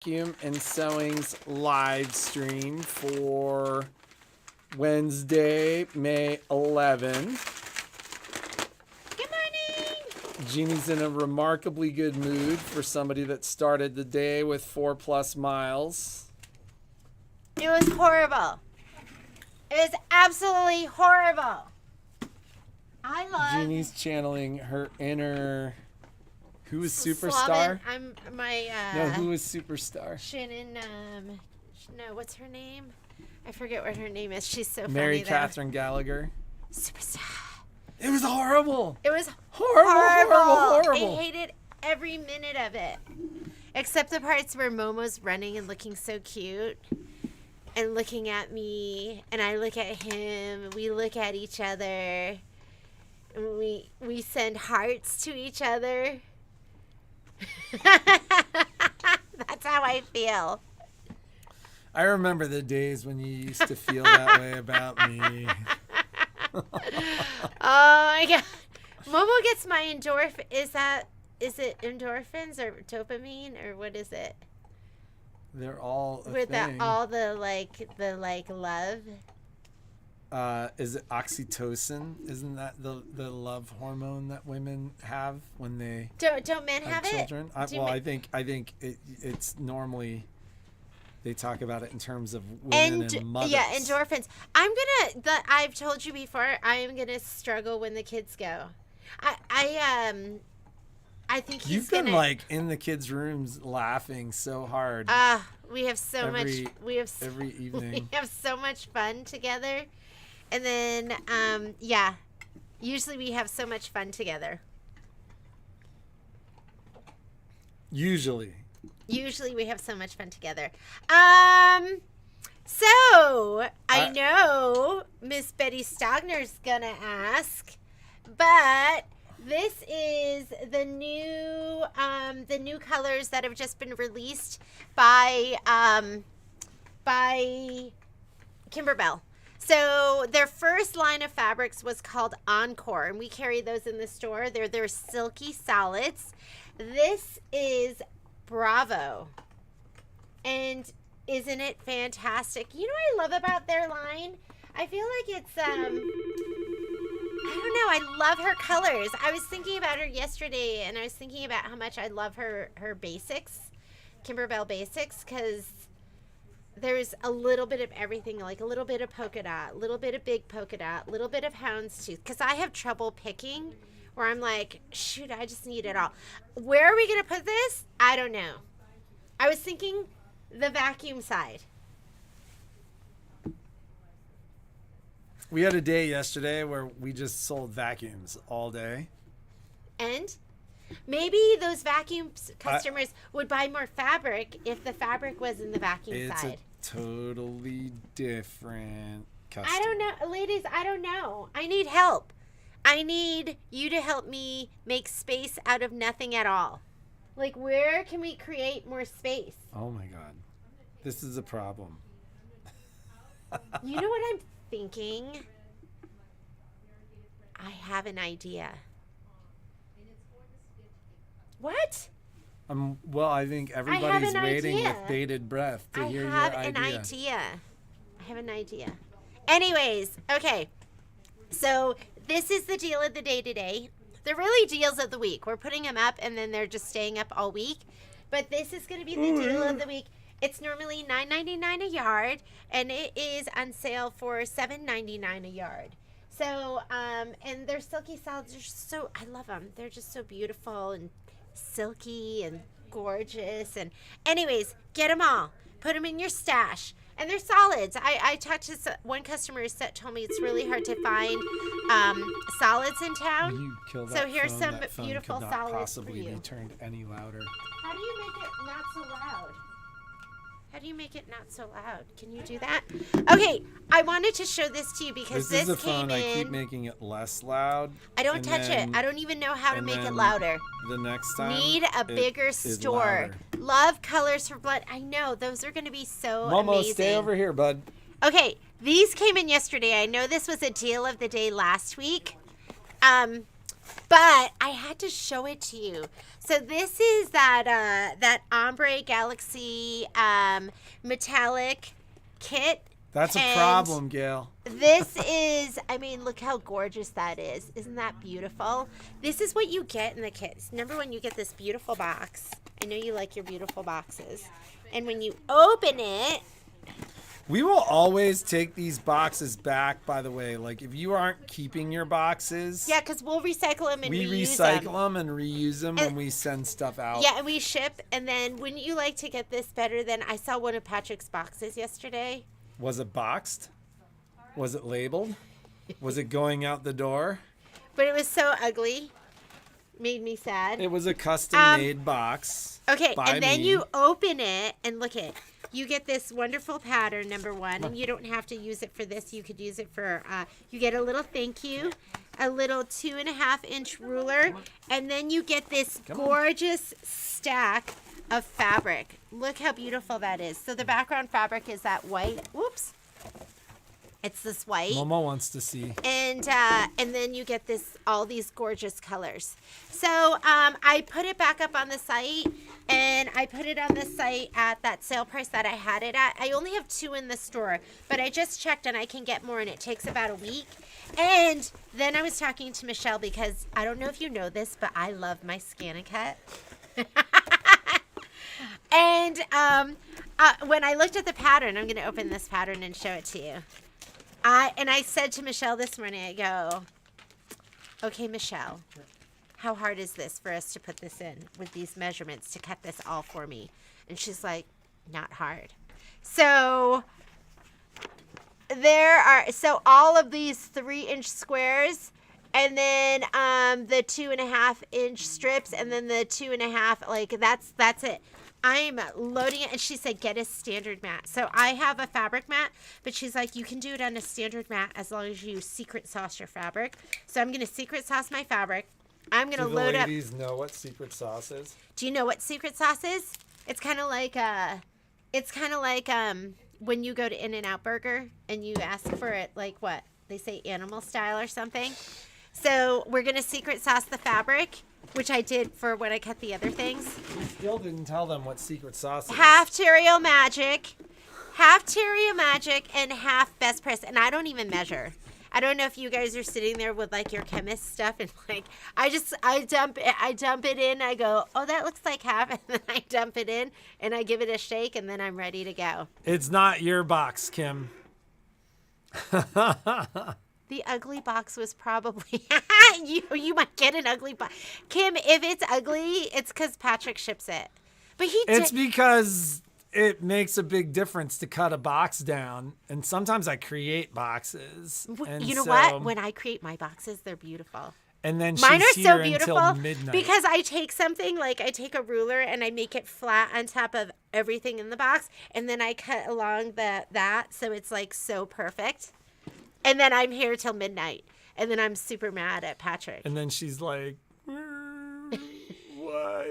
Vacuum and Sewing's live stream for Wednesday, May 11. Good morning! Jeannie's in a remarkably good mood for somebody that started the day with 4+ miles. It was horrible. It was absolutely horrible. I love Jeannie's channeling her inner... Who is Superstar? Slavic, I'm my No, who is Superstar? Shannon, no, what's her name? I forget what her name is. She's so Mary funny Catherine Gallagher. Superstar. It was horrible. It was Horrible. I hated every minute of it. Except the parts where Momo's running and looking so cute. And looking at me. And I look at him. We look at each other. And we send hearts to each other. That's how I feel. I remember the days when you used to feel that way about me. Oh my god. Momo gets my endorphin. Is it endorphins or dopamine or what is it? They're all a With thing. the love. Is it oxytocin? Isn't that the love hormone that women have when they Don't men have children? it? I think it's normally they talk about it in terms of women and mothers. Yeah, endorphins. I've told you before, I am gonna struggle when the kids go. I think he's You've been like in the kids' rooms laughing so hard. We have so much. We have every evening. We have so much fun together, and then usually we have so much fun together. Usually we have so much fun together. So I know Miss Betty Stogner's gonna ask, but this is the new colors that have just been released by Kimber. So their first line of fabrics was called Encore, and we carry those in the store. They're silky solids. This is Bravo, and isn't it fantastic? You know what I love about their line? I feel like it's I don't know. I love her colors. I was thinking about her yesterday, and I was thinking about how much I love her basics, Kimber basics, because there's a little bit of everything, like a little bit of polka dot, a little bit of big polka dot, a little bit of houndstooth, because I have trouble picking, where I'm like, shoot, I just need it all. Where are we going to put this? I don't know. I was thinking the vacuum side. We had a day yesterday where we just sold vacuums all day. And maybe those vacuum customers would buy more fabric if the fabric was in the vacuum side. It's a totally different customer. I don't know. Ladies, I don't know. I need help. I need you to help me make space out of nothing at all. Like, where can we create more space? Oh, my God. This is a problem. You know what I'm thinking? I have an idea. What? Well, I think everybody's waiting with bated breath to hear your idea. I have an idea. Anyways, okay. So this is the deal of the day today. They're really deals of the week. We're putting them up, and then they're just staying up all week. But this is going to be the deal of the week. It's normally $9.99 a yard, and it is on sale for $7.99 a yard. So, and their silky solids are so, I love them. They're just so beautiful and silky and gorgeous. And anyways, get them all. Put them in your stash. And they're solids. I talked to one customer that told me it's really hard to find solids in town. Will you kill that so here's phone? some That phone beautiful could not solids possibly for you. be turned any louder. How do you make it not so loud? How do you make it not so loud? Can you do that? Okay, I wanted to show this to you because This is the came phone. in. I keep making it less loud. I don't touch it. I don't even know how to make it louder. The next time, Need a bigger store. Louder. Love Colors for Blood. I know those are going to be so Momo, amazing. stay over here, bud. Okay, these came in yesterday. I know this was a deal of the day last week. But I had to show it to you. So this is that Ombre Galaxy metallic kit. That's a And problem, Gail. This is, I mean, look how gorgeous that is. Isn't that beautiful? This is what you get in the kits. Number one, you get this beautiful box. I know you like your beautiful boxes. And when you open it, We will always take these boxes back, by the way. Like, if you aren't keeping your boxes, yeah, because we'll recycle them and we reuse recycle them. them and reuse them when we send stuff out. Yeah, and we ship. And then wouldn't you like to get this better than, I saw one of Patrick's boxes yesterday. Was it boxed? Was it labeled? Was it going out the door? But it was so ugly. Made me sad. It was a custom-made box. Okay, by and then me. you open it and look at, you get this wonderful pattern, number one, and you don't have to use it for this. You could use it for, you get a little thank you, a little 2.5-inch ruler, and then you get this gorgeous stack of fabric. Look how beautiful that is. So the background fabric is that white. Whoops. It's this white. Momo wants to see. And then you get all these gorgeous colors. So I put it back up on the site, and I put it on the site at that sale price that I had it at. I only have 2 in the store, but I just checked and I can get more, and it takes about a week. And then I was talking to Michelle because I don't know if you know this, but I love my Scan and Cut. And when I looked at the pattern, I'm going to open this pattern and show it to you. I said to Michelle this morning, I go, okay, Michelle, how hard is this for us to put this in with these measurements to cut this all for me? And she's like, not hard. So all of these 3-inch squares, and then the 2.5-inch strips, and then the 2.5, like that's it. I'm loading it, and she said, get a standard mat. So I have a fabric mat, but she's like, you can do it on a standard mat as long as you secret sauce your fabric. So I'm going to secret sauce my fabric. I'm going to load up. Do the ladies know what secret sauce is? Do you know what secret sauce is? It's kind of like when you go to In-N-Out Burger and you ask for it, like what? They say animal style or something. So we're going to secret sauce the fabric, which I did for when I cut the other things. We still didn't tell them what secret sauce is. Half Terrio Magic, and half Best Press. And I don't even measure. I don't know if you guys are sitting there with like your chemist stuff and like I dump it in. I go, oh, that looks like half, and then I dump it in and I give it a shake, and then I'm ready to go. It's not your box, Kim. The ugly box was probably you might get an ugly box, Kim. If it's ugly, it's because Patrick ships it. But It's because it makes a big difference to cut a box down, and sometimes I create boxes. And you know what? When I create my boxes, they're beautiful. And then Mine she's are so here beautiful until midnight. because I take something like I take a ruler and I make it flat on top of everything in the box, and then I cut along that so it's like so perfect. And then I'm here till midnight, and then I'm super mad at Patrick. And then she's like, why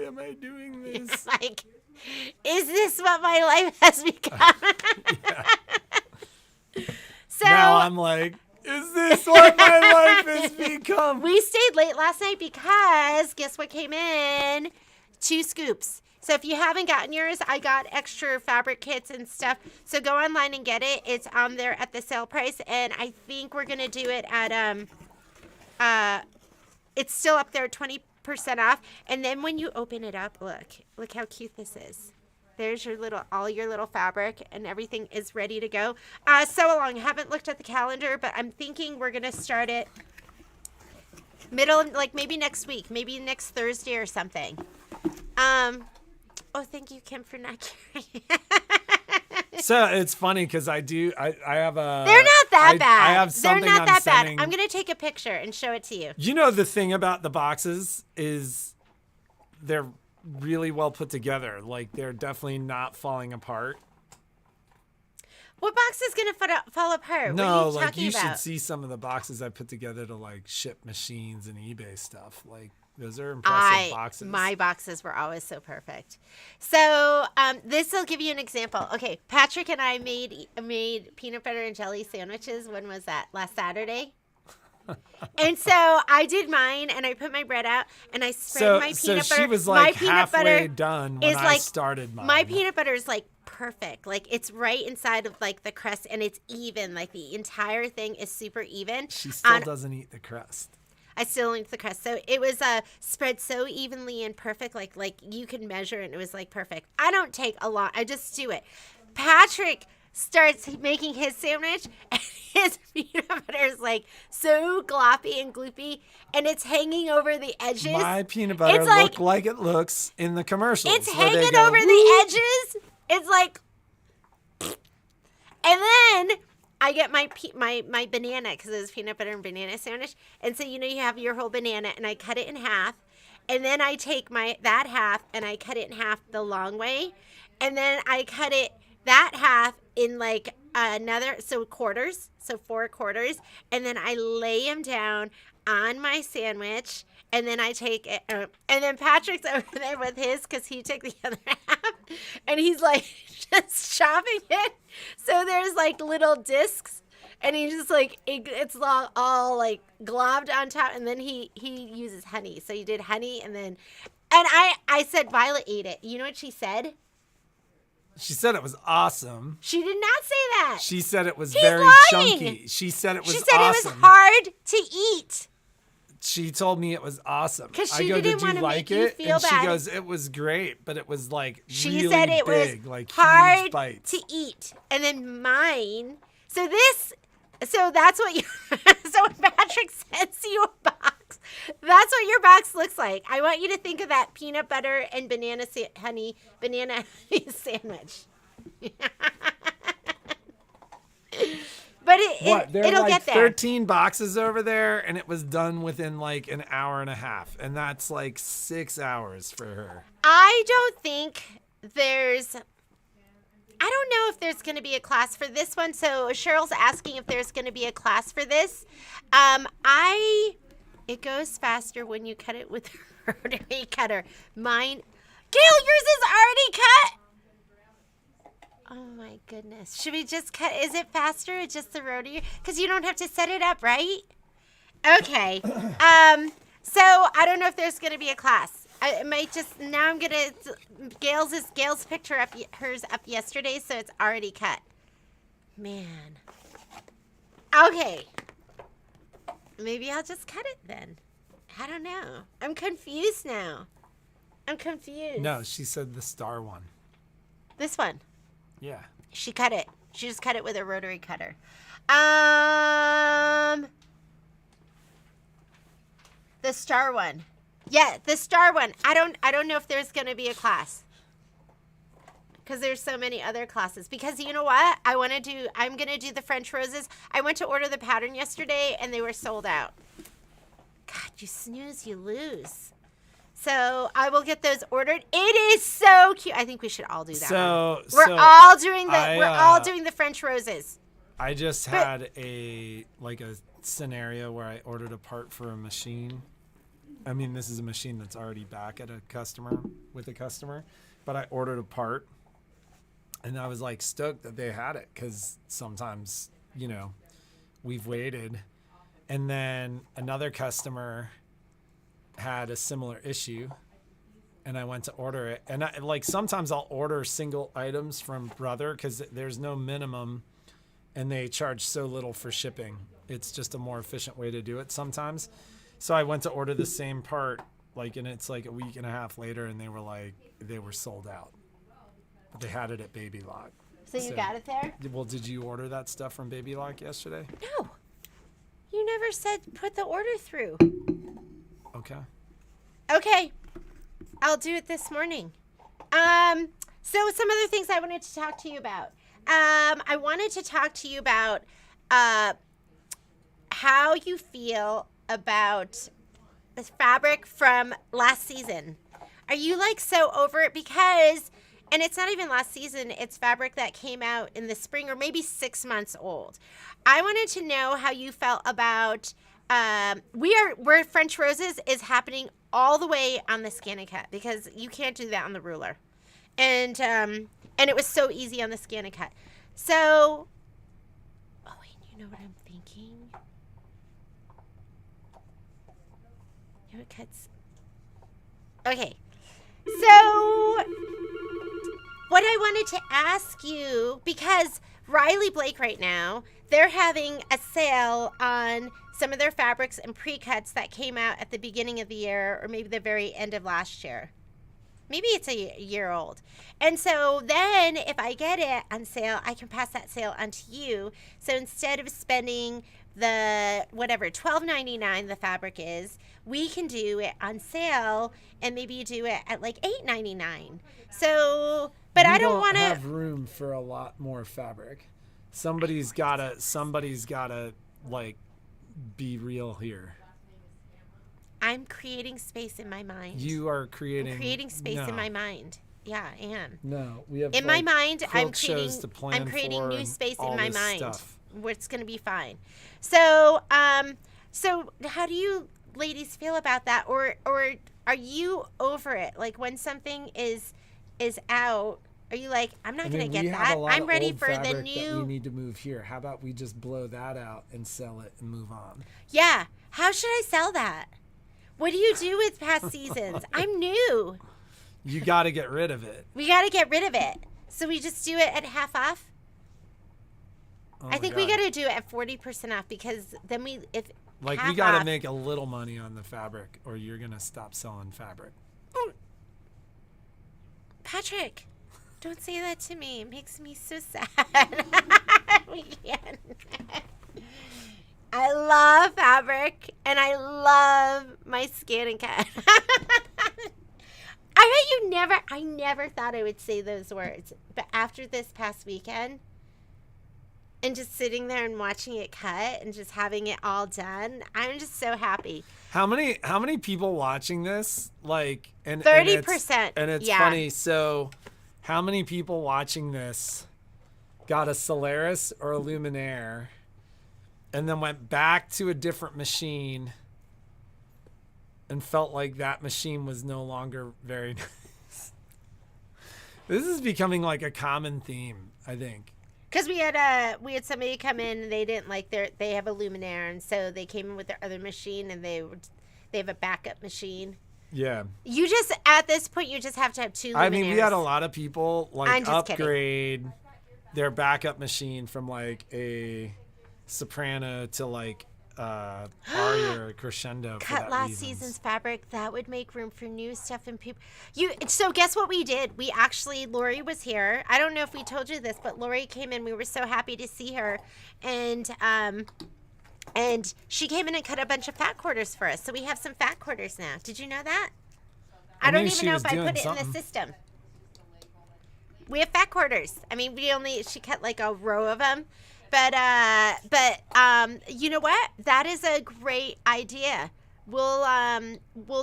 am I doing this? Like, is this what my life has become? So now I'm like, is this what my life has become? we stayed late last night because guess what came in? 2 scoops. So if you haven't gotten yours, I got extra fabric kits and stuff. So go online and get it. It's on there at the sale price, and I think we're gonna do it at it's still up there, 20% off. And then when you open it up, look how cute this is. There's all your little fabric, and everything is ready to go. So long. I haven't looked at the calendar, but I'm thinking we're gonna start it like maybe next week, maybe next Thursday or something. Oh, thank you, Kim, for not carrying. So it's funny because I have a. They're not that bad. I have something They're not that sending. bad. I'm gonna take a picture and show it to you. You know, the thing about the boxes is they're really well put together. Like, they're definitely not falling apart. What box is gonna fall apart? No, what are you like talking you about? should see some of the boxes I put together to like ship machines and eBay stuff. Like, those are impressive boxes. My boxes were always so perfect. So this will give you an example. Okay, Patrick and I made peanut butter and jelly sandwiches. When was that? Last Saturday? And so I did mine, and I put my bread out, and I spread my peanut butter. So she was my like peanut halfway butter done when is I like, started mine. My peanut butter is like perfect. Like it's right inside of like the crust, and it's even. Like the entire thing is super even. She still doesn't eat the crust. I still eat the crust. So it was spread so evenly and perfect. Like you can measure it, and it was like perfect. I don't take a lot. I just do it. Patrick starts making his sandwich, and his peanut butter is like so gloppy and gloopy, and it's hanging over the edges. My peanut butter looked like it looks in the commercials. It's hanging over the edges. It's like, and then I get my banana, because it was peanut butter and banana sandwich, and so you have your whole banana, and I cut it in half, and then I take that half and I cut it in half the long way, and then I cut it that half in like quarters, so 4 quarters, and then I lay them down on my sandwich, and then I take it, and then Patrick's over there with his, because he took the other half, and he's like just chopping it, so there's like little discs, and he just like it's all like globbed on top, and then he uses honey, so he did honey, and I said Violet ate it. You know what she said? She said it was awesome. She did not say that. She said it was He's very lying. chunky. She said it was awesome. She said it was hard to eat. She told me it was awesome. 'Cause I she go, didn't did you wanna like make you it? feel And she bad. goes, it was great, but it was like She really said it big, was like hard huge bites. to eat. And then mine. So that's what you. So when Patrick sends you a box, that's what your box looks like. I want you to think of that peanut butter and banana honey sandwich. But it'll like get there. 13 boxes over there, and it was done within like an hour and a half, and that's like 6 hours for her. I don't know if there's going to be a class for this one. So Cheryl's asking if there's going to be a class for this. It goes faster when you cut it with a rotary cutter. Mine, Gail, yours is already cut. Oh my goodness. Should we just cut? Is it faster? It's just the rotary? Because you don't have to set it up, right? Okay. So I don't know if there's going to be a class. I might just, now I'm going to, Gail's picture up, hers up yesterday, so it's already cut. Man. Okay. Maybe I'll just cut it then. I don't know. I'm confused now. I'm confused. No, she said the star one. This one. Yeah. She cut it. She just cut it with a rotary cutter. The star one. Yeah, the star one. I don't know if there's going to be a class. Because there's so many other classes. Because you know what? I'm going to do the French roses. I went to order the pattern yesterday, and they were sold out. God, you snooze, you lose. So I will get those ordered. It is so cute. I think we should all do that. We're all doing the French roses. I just had a scenario where I ordered a part for a machine. I mean, this is a machine that's already back at a customer, but I ordered a part, and I was like stoked that they had it, because sometimes, we've waited. And then another customer had a similar issue, and I went to order it, and sometimes I'll order single items from Brother because there's no minimum, and they charge so little for shipping. It's just a more efficient way to do it sometimes. So I went to order the same part, and it's like a week and a half later, and they were sold out, but they had it at Baby Lock. So you got it there? Well, did you order that stuff from Baby Lock yesterday? No, you never said put the order through. Okay. I'll do it this morning. So some other things I wanted to talk to you about. I wanted to talk to you about how you feel about the fabric from last season. Are you so over it? Because, and it's not even last season, it's fabric that came out in the spring or maybe 6 months old. I wanted to know how you felt about where French Roses is happening all the way on the Scan and Cut, because you can't do that on the ruler. And it was so easy on the Scan and Cut. So, oh wait, you know what I'm thinking? You know, it cuts. Okay. So, what I wanted to ask you, because Riley Blake right now, they're having a sale on some of their fabrics and pre-cuts that came out at the beginning of the year or maybe the very end of last year. Maybe it's a year old. And so then if I get it on sale, I can pass that sale on to you. So instead of spending the whatever $12.99 the fabric is, we can do it on sale and maybe do it at like $8.99. So, but I don't want to have room for a lot more fabric. Somebody's gotta like be real here. I'm creating space in my mind. You are creating. I'm creating space in my mind. Yeah, I am. No, we have in my mind. I'm creating new space in my mind. Where it's going to be fine. So, so how do you ladies feel about that, or are you over it? Like when something is out, are you like, I'm not going to get that. I'm ready for the new. That we need to move here. How about we just blow that out and sell it and move on? Yeah. How should I sell that? What do you do with past seasons? I'm new. You got to get rid of it. We got to get rid of it. So we just do it at half off? I think we got to do it at 40% off because then we got to make a little money on the fabric or you're going to stop selling fabric. Patrick, don't say that to me. It makes me so sad. We can't. I love fabric and I love my scan and cut. I never thought I would say those words. But after this past weekend and just sitting there and watching it cut and just having it all done, I'm just so happy. How many people watching this? Like, and 30%. And it's funny. So how many people watching this got a Solaris or a Luminaire and then went back to a different machine and felt like that machine was no longer very nice? This is becoming like a common theme, I think. Because we had somebody come in and they didn't like they have a Luminaire, and so they came in with their other machine and they have a backup machine. Yeah. You just at this point you just have to have two Luminaires. I mean, we had a lot of people like upgrade their backup machine from like a soprano to like aria or crescendo. Cut last season's fabric. That would make room for new stuff and people. So guess what we did? We actually, Lori was here. I don't know if we told you this, but Lori came in. We were so happy to see her, and she came in and cut a bunch of fat quarters for us. So we have some fat quarters now. Did you know that? I don't even know if I put it in the system. We have fat quarters. I mean, she cut like a row of them. But you know what? That is a great idea. We'll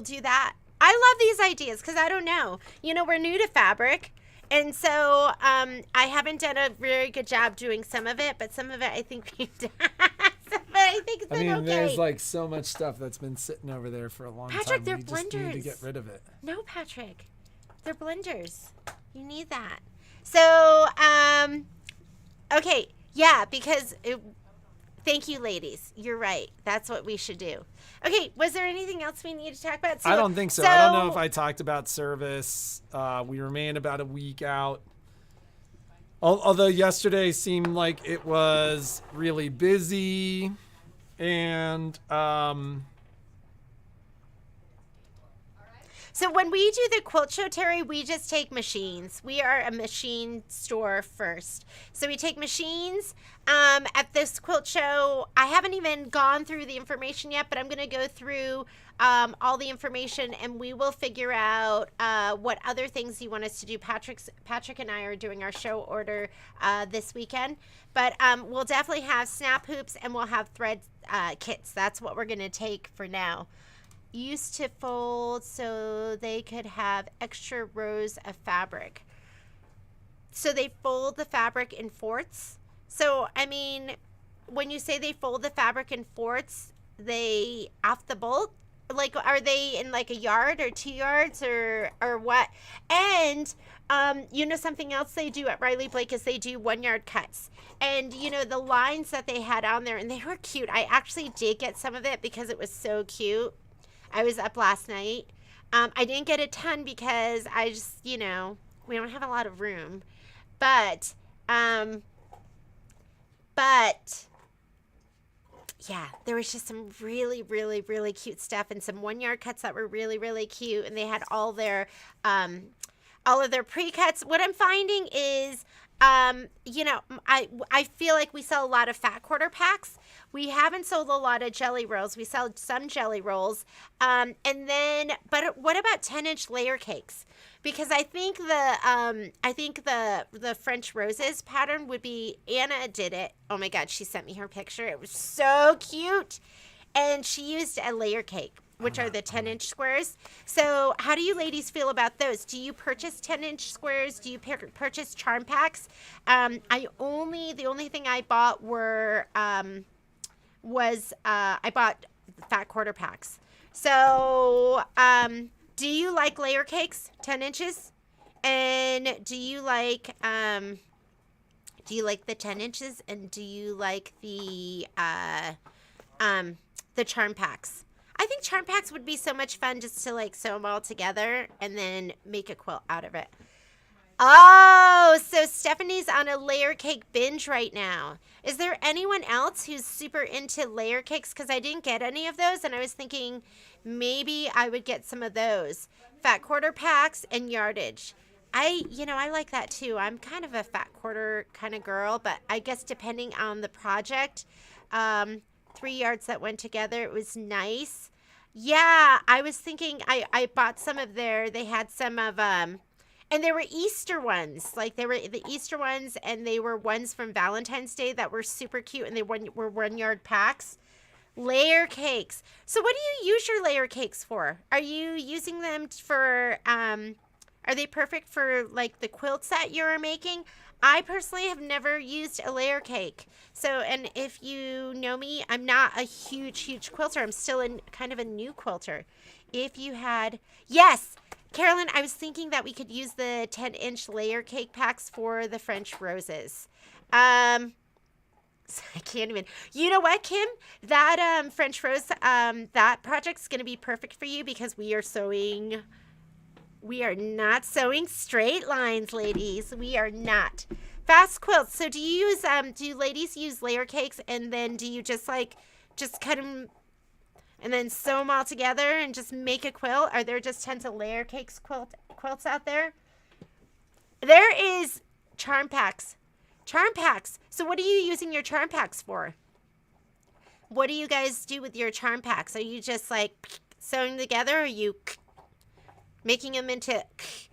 do that. I love these ideas because I don't know. You know, we're new to fabric, and so I haven't done a very good job doing some of it, but some of it I think we've done. But I think it's been okay. There's like so much stuff that's been sitting over there for a long time. Patrick, they're blenders. Just need to get rid of it. No, Patrick, they're blenders. You need that. So, okay. Yeah, because thank you, ladies. You're right. That's what we should do. Okay, was there anything else we need to talk about? I don't think so. I don't know if I talked about service. We remain about a week out. Although yesterday seemed like it was really busy. And so when we do the quilt show, Terry, we just take machines. We are a machine store first. So we take machines. At this quilt show, I haven't even gone through the information yet, but I'm going to go through all the information and we will figure out what other things you want us to do. Patrick and I are doing our show order this weekend. But we'll definitely have snap hoops and we'll have thread kits. That's what we're going to take for now. Used to fold so they could have extra rows of fabric. So they fold the fabric in forts. So, I mean, when you say they fold the fabric in forts, they off the bolt? Like, are they in like a yard or 2 yards or what? And, you know, something else they do at Riley Blake is they do 1 yard cuts. And, you know, the lines that they had on there, and they were cute. I actually did get some of it because it was so cute. I was up last night. I didn't get a ton because I just, we don't have a lot of room. But yeah, there was just some really, really, really cute stuff and some 1-yard cuts that were really, really cute. And they had all of their pre-cuts. What I'm finding is, I feel like we sell a lot of fat quarter packs. We haven't sold a lot of jelly rolls. We sell some jelly rolls. But what about 10-inch layer cakes? Because I think the French roses pattern would be, Anna did it. Oh my God, she sent me her picture. It was so cute. And she used a layer cake, which are the 10-inch squares. So how do you ladies feel about those? Do you purchase 10-inch squares? Do you purchase charm packs? The only thing I bought I bought fat quarter packs. So, do you like layer cakes, 10 inches? And do you like the 10 inches? And do you like the charm packs? I think charm packs would be so much fun just to like sew them all together and then make a quilt out of it. Oh, so Stephanie's on a layer cake binge right now. Is there anyone else who's super into layer cakes? Because I didn't get any of those, and I was thinking maybe I would get some of those. Fat quarter packs and yardage. I like that too. I'm kind of a fat quarter kind of girl, but I guess depending on the project, 3 yards that went together, it was nice. Yeah, I was thinking I bought some of they had some of, and they were Easter ones. Like they were the Easter ones, and they were ones from Valentine's Day that were super cute, and they were 1-yard packs. Layer cakes. So what do you use your layer cakes for? Are you using them for, are they perfect for like the quilts that you're making? I personally have never used a layer cake. So, and if you know me, I'm not a huge quilter. I'm still kind of a new quilter. If you had, yes, Carolyn, I was thinking that we could use the 10-inch layer cake packs for the French roses. I can't even. You know what, Kim? That French rose, that project's going to be perfect for you because we are not sewing straight lines, ladies. We are not. Fast quilts. So do you ladies use layer cakes, and then do you just cut them and then sew them all together and just make a quilt? Are there just tons of layer cakes quilts out there? There is charm packs. Charm packs. So what are you using your charm packs for? What do you guys do with your charm packs? Are you just like sewing together? Or are you making them into,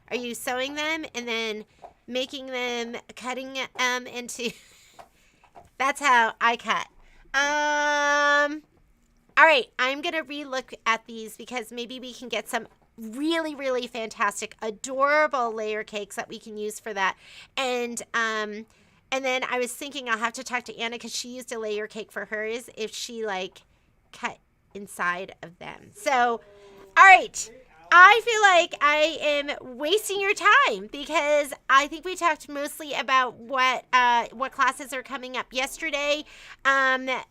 are you sewing them and then making them, cutting them into, that's how I cut. All right, I'm going to re-look at these because maybe we can get some really, really fantastic, adorable layer cakes that we can use for that. And then I was thinking I'll have to talk to Anna because she used a layer cake for hers if she cut inside of them. So, all right. I feel like I am wasting your time because I think we talked mostly about what classes are coming up yesterday.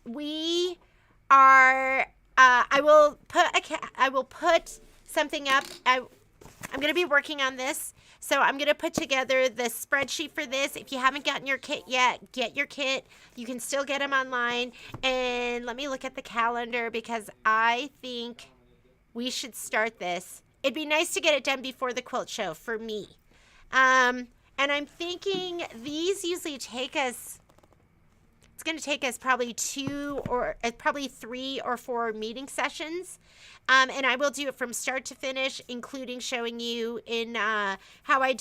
We are. I will put something up. I'm going to be working on this. So I'm going to put together the spreadsheet for this. If you haven't gotten your kit yet, get your kit. You can still get them online. And let me look at the calendar because I think we should start this. It'd be nice to get it done before the quilt show for me. And I'm thinking these usually take us, it's going to take us probably 3 or 4 meeting sessions. And I will do it from start to finish, including showing you in how I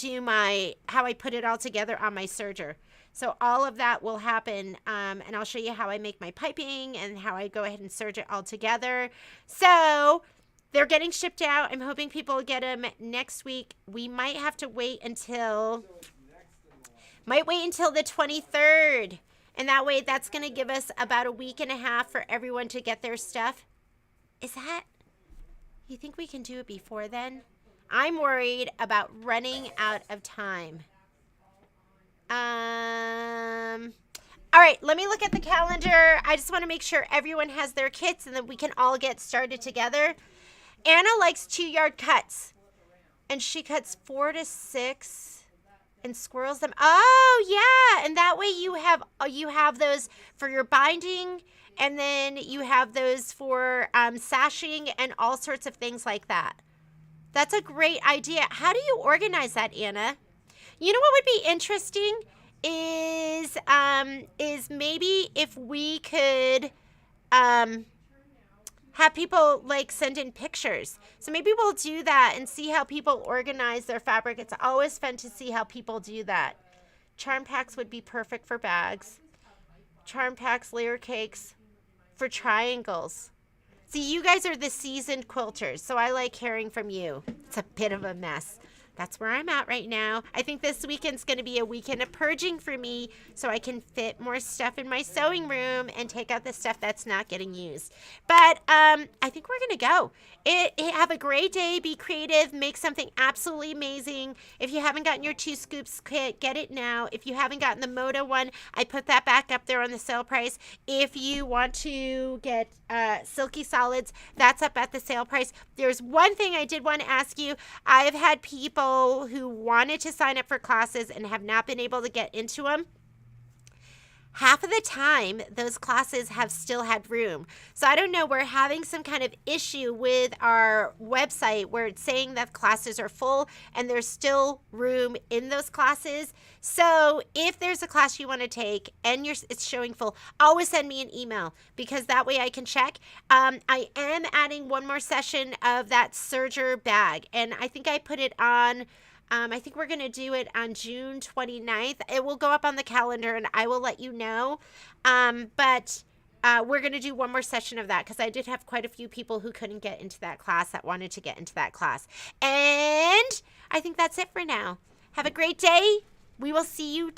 put it all together on my serger. So all of that will happen, and I'll show you how I make my piping and how I go ahead and serge it all together. So they're getting shipped out. I'm hoping people will get them next week. We might have to wait until the 23rd. And that way, that's going to give us about a week and a half for everyone to get their stuff. You think we can do it before then? I'm worried about running out of time. All right, let me look at the calendar. I just want to make sure everyone has their kits and then we can all get started together. Anna likes 2-yard cuts, and she cuts 4 to 6 and squirrels them. Oh yeah, and that way you have those for your binding, and then you have those for sashing and all sorts of things like that. That's a great idea. How do you organize that, Anna? You know what would be interesting is maybe if we could have people like send in pictures. So maybe we'll do that and see how people organize their fabric. It's always fun to see how people do that. Charm packs would be perfect for bags. Charm packs, layer cakes for triangles. See, you guys are the seasoned quilters, so I like hearing from you. It's a bit of a mess. That's where I'm at right now. I think this weekend's going to be a weekend of purging for me so I can fit more stuff in my sewing room and take out the stuff that's not getting used. But I think we're going to go. Have a great day. Be creative. Make something absolutely amazing. If you haven't gotten your 2 scoops kit, get it now. If you haven't gotten the Moda one, I put that back up there on the sale price. If you want to get Silky Solids, that's up at the sale price. There's one thing I did want to ask you. I've had people who wanted to sign up for classes and have not been able to get into them. Half of the time, those classes have still had room. So I don't know, we're having some kind of issue with our website where it's saying that classes are full and there's still room in those classes. So if there's a class you want to take and it's showing full, always send me an email because that way I can check. I am adding one more session of that serger bag, and I think I put it on. I think we're going to do it on June 29th. It will go up on the calendar and I will let you know. But we're going to do one more session of that because I did have quite a few people who couldn't get into that class that wanted to get into that class. And I think that's it for now. Have a great day. We will see you tomorrow.